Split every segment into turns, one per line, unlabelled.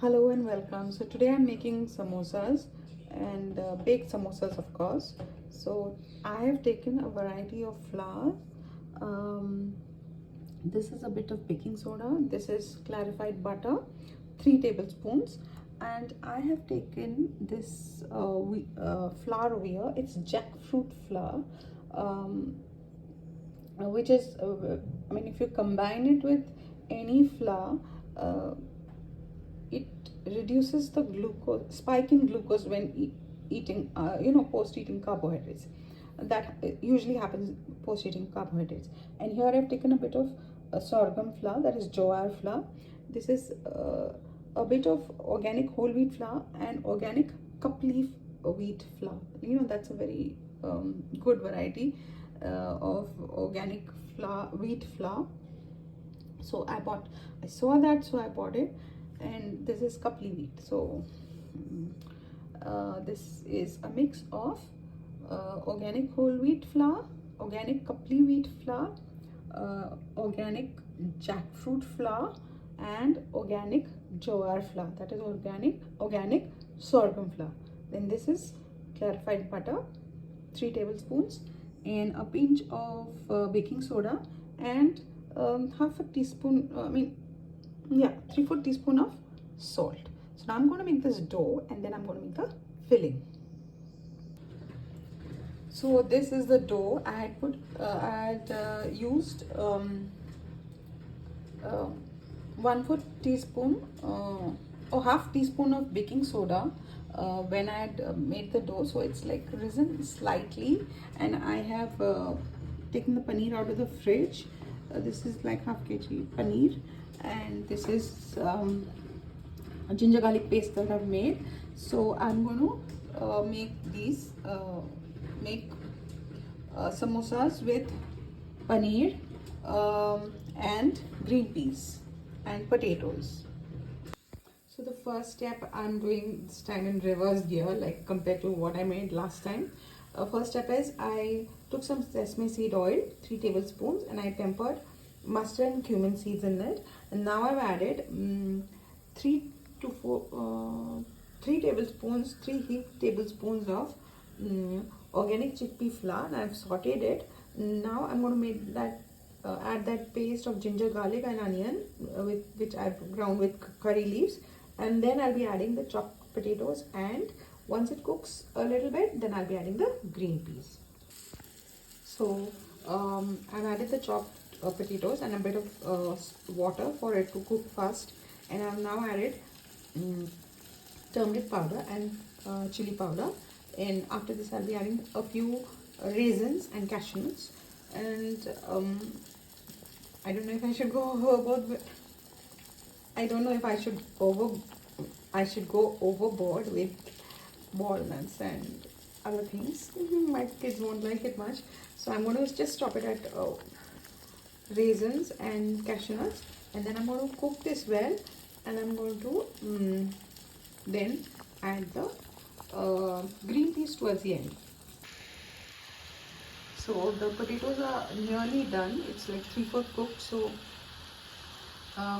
Hello and welcome. So today I'm making samosas and baked samosas, of course. So I have taken a variety of flour. Um, this is a bit of baking soda. This is clarified butter, 3 tablespoons, and I have taken this flour over here. It's jackfruit flour, um, which is I mean, if you combine it with any flour. It reduces the glucose spike in glucose when eating post eating carbohydrates. That usually happens post eating carbohydrates. And here I've taken a bit of sorghum flour, that is jowar flour. This is a bit of organic whole wheat flour and organic cup leaf wheat flour. That's a very good variety of organic flour, wheat flour. So I saw that, so I bought it. And this is kapli wheat. So this is a mix of organic whole wheat flour, organic kapli wheat flour, organic jackfruit flour, and organic jowar flour, that is organic sorghum flour. Then this is clarified butter, 3 tablespoons, and a pinch of baking soda, and half a teaspoon, 3/4 teaspoon of salt. So now I'm going to make this dough, and then I'm going to make the filling. So this is the dough. I had used 1/4 teaspoon or half teaspoon of baking soda when I had made the dough. So it's like risen slightly, and I have taken the paneer out of the fridge. This is like half kg paneer, and this is a ginger garlic paste that I've made. So I'm going to make samosas with paneer and green peas and potatoes. So the first step I'm doing this time in reverse gear, like compared to what I made last time. First step is I took some sesame seed oil, 3 tablespoons, and I tempered mustard and cumin seeds in it. And now I've added 3 to 4 3 tablespoons 3 heaped tablespoons of organic chickpea flour, and I've sauteed it. Now I'm going to make that add that paste of ginger, garlic, and onion with which I've ground with curry leaves, and then I'll be adding the chopped potatoes, and once it cooks a little bit, then I'll be adding the green peas. So I've added the chopped potatoes and a bit of water for it to cook fast, and I've now added turmeric powder and chili powder. And after this I'll be adding a few raisins and cashew nuts. And I don't know if I should go overboard. I don't know if I should go overboard with walnuts and other things. My kids won't like it much, so I'm going to just stop it at raisins and cashew nuts, and then I'm going to cook this well, and I'm going to then add the green peas towards the end. So the potatoes are nearly done. It's like 3/4 cooked. So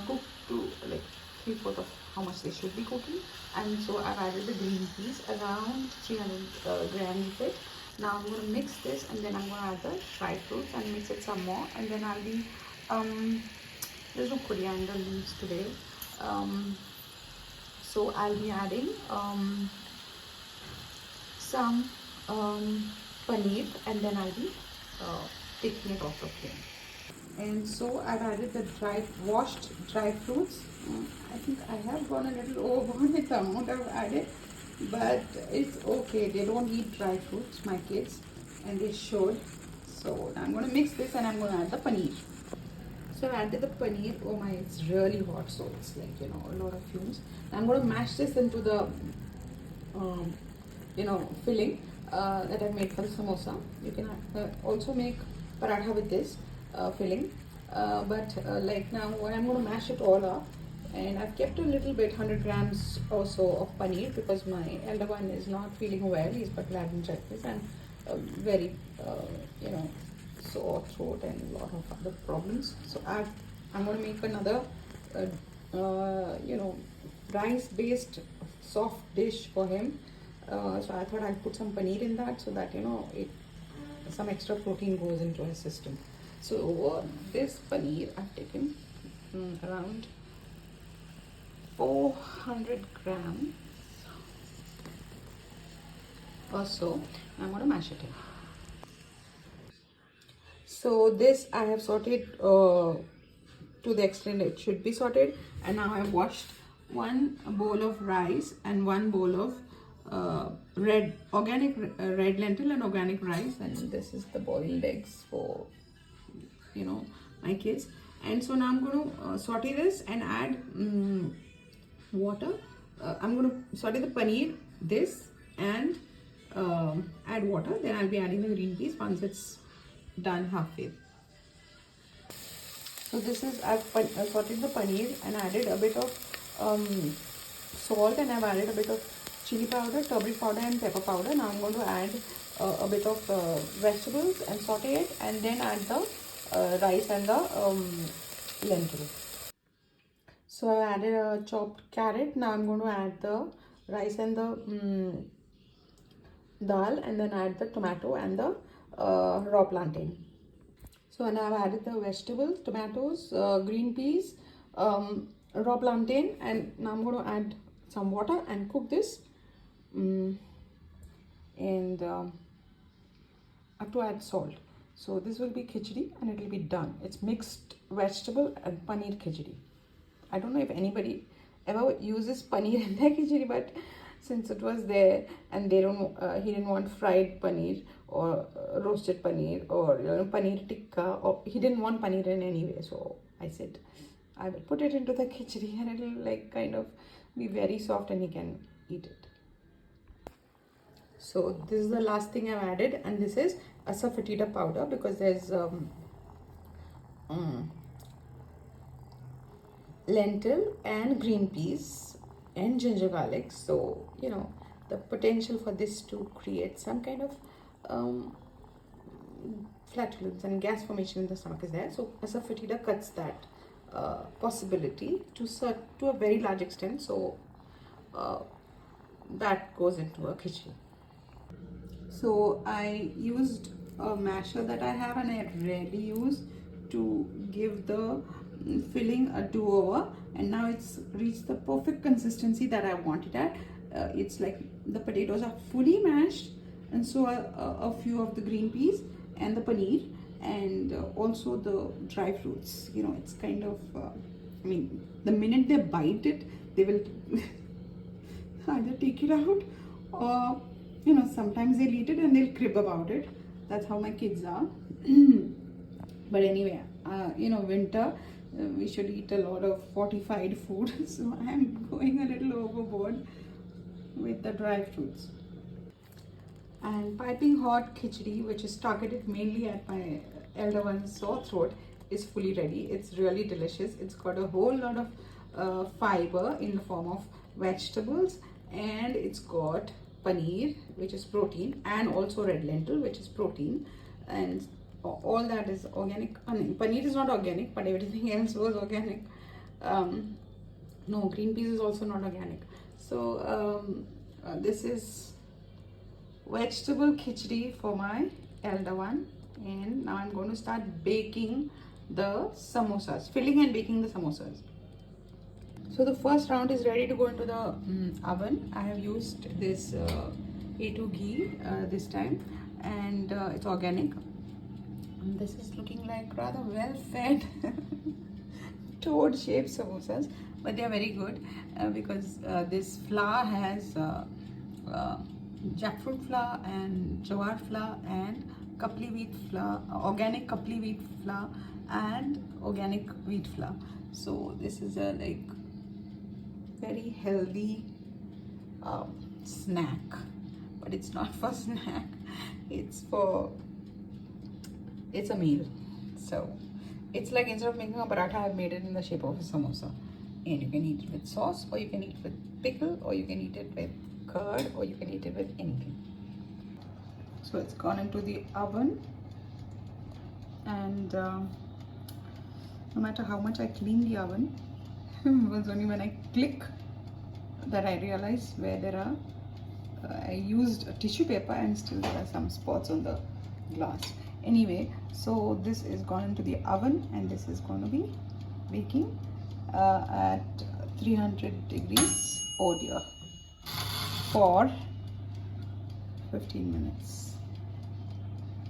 cook to like 3/4 of how much they should be cooking. And so I've added the green peas, around 300 grams of it. Now I'm going to mix this, and then I'm going to add the dry fruits and mix it some more. And then I'll be there's no coriander leaves today, so I'll be adding some paneer, and then I'll be taking it off the flame. And so I've added the washed dry fruits. I think I have gone a little overboard with the amount I've added, but it's okay. They don't eat dry fruits, my kids, and they should. So I'm going to mix this, and I'm going to add the paneer. So I added the paneer. Oh my, it's really hot, so it's like, a lot of fumes. I'm going to mash this into the filling that I've made for the samosa. You can also make paratha with this filling, but like now what I'm going to mash it all up, and I've kept a little bit, 100 grams or so of paneer, because my elder one is not feeling well. He's got laryngitis and very sore throat and a lot of other problems. So I'm going to make another you know, rice based soft dish for him. So I thought I'd put some paneer in that so that, you know, it some extra protein goes into his system. So this paneer I've taken around 400 grams or so. I'm going to mash it in. So this I have sauteed to the extent it should be sorted, and now I have washed one bowl of rice and one bowl of red organic red lentil and organic rice, and this is the boiled eggs for, you know, my kids. And so now I'm going to saute this and add water. I'm going to saute the paneer, this, and add water. Then I'll be adding the green peas once it's done halfway. So this is, I've sauteed the paneer and added a bit of salt, and I've added a bit of chili powder, turmeric powder and pepper powder. Now I'm going to add a bit of vegetables and saute it, and then add the rice and the lentil. So I added a chopped carrot. Now I'm going to add the rice and the dal, and then add the tomato and the raw plantain. So now I've added the vegetables, tomatoes, green peas, raw plantain, and now I'm going to add some water and cook this. And I have to add salt. So this will be khichdi and it will be done. It's mixed vegetable and paneer khichdi. I don't know if anybody ever uses paneer in their khichdi, but since it was there and they don't, he didn't want fried paneer or roasted paneer or, you know, paneer tikka, or he didn't want paneer in any way. So I said I will put it into the khichdi and it will like kind of be very soft and he can eat it. So this is the last thing I've added, and this is asafoetida powder, because there's lentil and green peas and ginger garlic. So, you know, the potential for this to create some kind of flatulence and gas formation in the stomach is there. So asafoetida cuts that possibility to a very large extent. So that goes into a khichdi. So I used a masher that I have, and I rarely use, to give the filling a do-over, and now it's reached the perfect consistency that I want it at. It's like the potatoes are fully mashed, and so a few of the green peas and the paneer, and also the dry fruits. You know, it's kind of I mean, the minute they bite it, they will either take it out, or, you know, sometimes they'll eat it and they'll crib about it. That's how my kids are. But anyway, you know, winter, we should eat a lot of fortified food. So I'm going a little overboard with the dry fruits. And piping hot khichdi, which is targeted mainly at my elder one's sore throat, is fully ready. It's really delicious. It's got a whole lot of fiber in the form of vegetables, and it's got paneer, which is protein, and also red lentil, which is protein, and all that is organic. I mean, paneer is not organic, but everything else was organic. No, green peas is also not organic. So this is vegetable khichdi for my elder one, and now I'm going to start baking the samosas, filling and baking the samosas. So the first round is ready to go into the oven. I have used this A2 ghee this time, and it's organic. And this is looking like rather well fed toad shaped samosas, but they are very good because this flour has jackfruit flour and jawar flour and kapli wheat flour, organic kapli wheat flour and organic wheat flour. So this is a like very healthy snack, but it's not for snack, it's a meal. So it's like, instead of making a paratha, I've made it in the shape of a samosa, and you can eat it with sauce, or you can eat it with pickle, or you can eat it with curd, or you can eat it with anything. So it's gone into the oven, and no matter how much I clean the oven, It was only when I click that I realized where there are I used a tissue paper and still there are some spots on the glass. Anyway, so this is gone into the oven and this is going to be baking at 300 degrees, oh dear, for 15 minutes.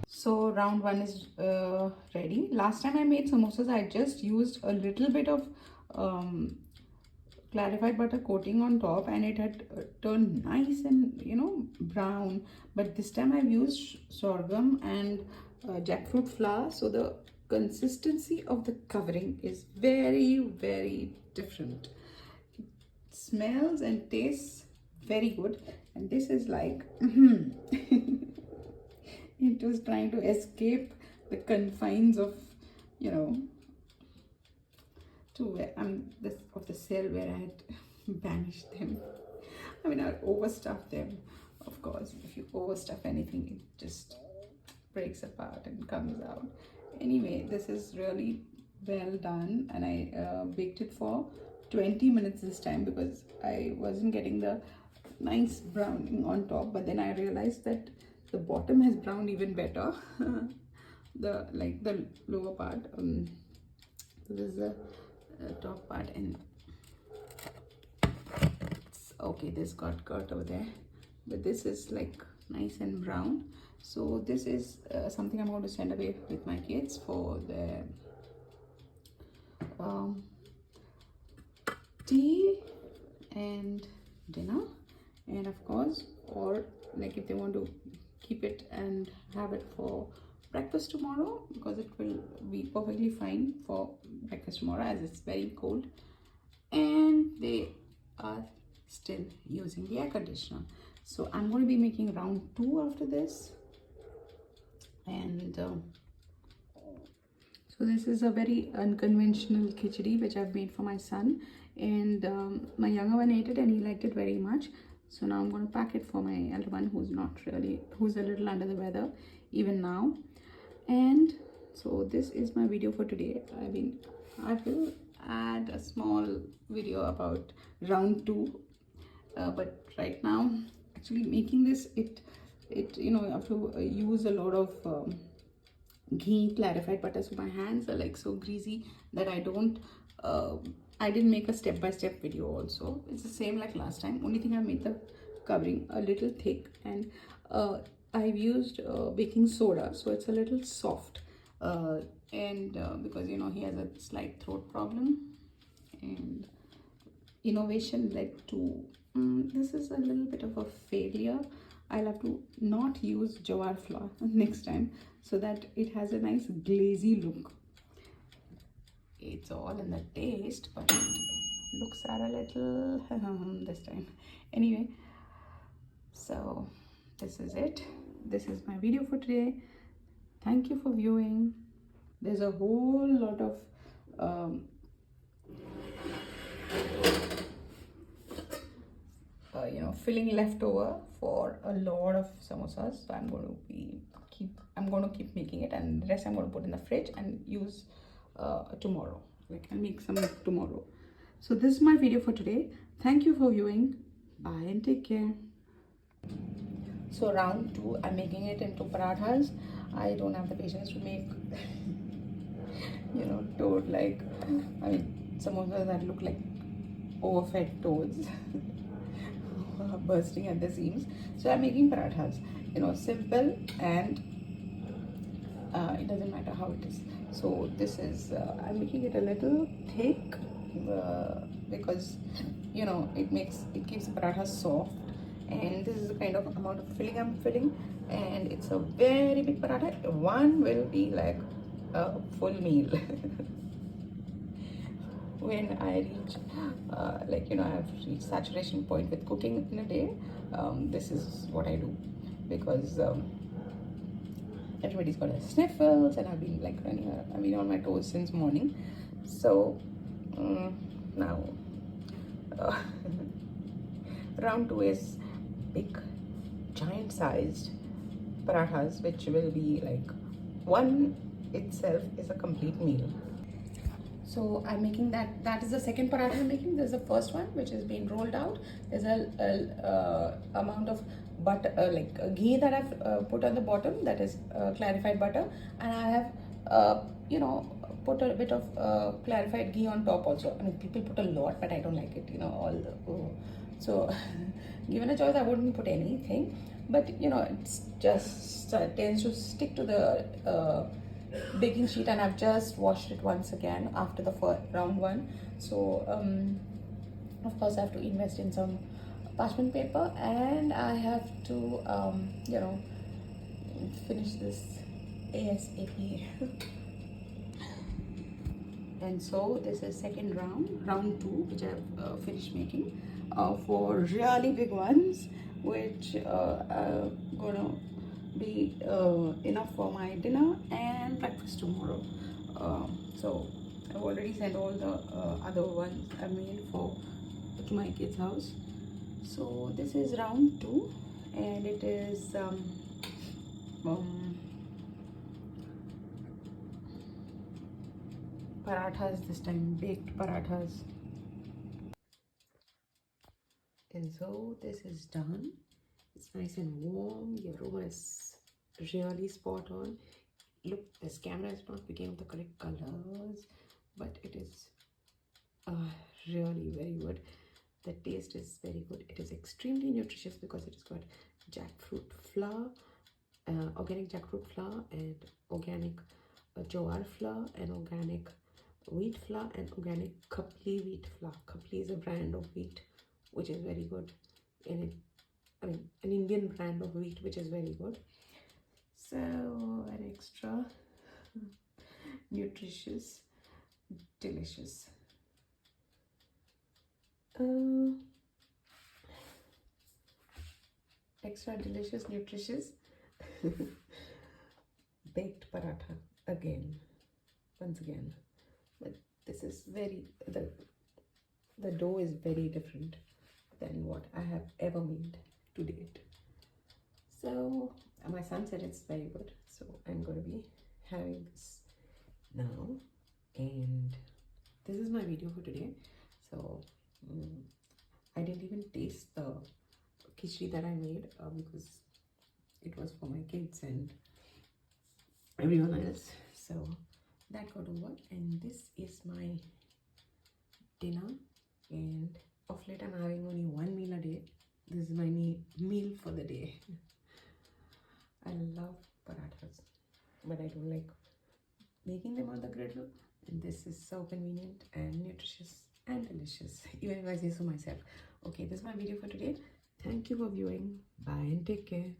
So round one is ready. Last time I made samosas, I just used a little bit of clarified butter coating on top and it had turned nice and brown. But this time I've used sorghum and jackfruit flour, so the consistency of the covering is very different. It smells and tastes very good, and this is like it was trying to escape the confines of to where of the cell where I had banished them. I mean, I overstuffed them. Of course, if you overstuff anything, it just breaks apart and comes out. Anyway, this is really well done, and I baked it for 20 minutes this time because I wasn't getting the nice browning on top. But then I realized that the bottom has browned even better. the lower part. This is the top part, and okay, this got cut over there, but this is like nice and brown. So this is something I'm going to send away with my kids for their tea and dinner, and of course, or like if they want to keep it and have it for breakfast tomorrow, because it will be perfectly fine for breakfast tomorrow as it's very cold and they are still using the air conditioner. So I'm going to be making round 2 after this, and so this is a very unconventional khichdi which I've made for my son, and my younger one ate it and he liked it very much. So now I'm going to pack it for my elder one who's a little under the weather even now. And so this is my video for today. I mean, I will add a small video about round 2, but right now actually making this, it you have to use a lot of ghee, clarified butter, so my hands are like so greasy that I didn't make a step-by-step video. Also, it's the same like last time, only thing I made the covering a little thick, and I've used baking soda, so it's a little soft, and because he has a slight throat problem, and innovation led to this is a little bit of a failure. I'll have to not use jowar flour next time so that it has a nice glazy look. It's all in the taste, but looks are a little this time. Anyway, so this is it. This is my video for today. Thank you for viewing. There's a whole lot of filling left over for a lot of samosas, so I'm going to keep making it, and the rest I'm going to put in the fridge and use tomorrow. Like, I'll make some tomorrow. So this is my video for today. Thank you for viewing. Bye and take care. So round 2, I'm making it into parathas. I don't have the patience to make samosas that look like overfed toads bursting at the seams. So I'm making parathas, simple, and it doesn't matter how it is. So this is I'm making it a little thick because it keeps the parathas soft, and this is the kind of amount of filling I'm filling, and it's a very big paratha. One will be like a full meal. When I reach I have reached saturation point with cooking in a day, this is what I do, because everybody's got their sniffles and I've been on my toes since morning. So now round 2 is big, giant sized parathas, which will be like one itself is a complete meal.
So I'm making that is the second paratha I'm making. There's the first one which is being rolled out. There's a amount of butter, like ghee that I've put on the bottom, that is clarified butter, and I have you know, put a bit of clarified ghee on top also. I mean, people put a lot, but I don't like it, you know, all the so given a choice I wouldn't put anything, but you know, it's just tends to stick to the baking sheet, and I've just washed it once again after the first round one. So of course I have to invest in some parchment paper, and I have to you know, finish this ASAP.
And so this is second round 2, which I've finished making for really big ones, which are gonna be enough for my dinner and breakfast tomorrow. So I've already sent all the other ones I made for to my kids' house. So this is round 2, and it is parathas this time, baked parathas. And so this is done. It's nice and warm. The aroma is really spot on. Look, this camera is not picking up the correct colors, but it is really very good. The taste is very good. It is extremely nutritious because it has got jackfruit flour, organic jackfruit flour, and organic jowar flour, and organic wheat flour, and organic Khapli wheat flour. Khapli is a brand of wheat which is very good, and it, I mean, an Indian brand of wheat which is very good. So an extra nutritious, delicious. Extra delicious, nutritious baked paratha again, once again. But this is very, the dough is very different than what I have ever made to date. So my son said it's very good, so I'm going to be having this now. And this is my video for today. So I didn't even taste the khichdi that I made because it was for my kids and everyone else. So that got over, and this is my dinner. And of late I'm having only one meal a day. This is my meal for the day. I love parathas, but I don't like making them on the griddle, and this is so convenient and nutritious and delicious, even if I say so myself. Okay, this is my video for today. Thank you for viewing. Bye and take care.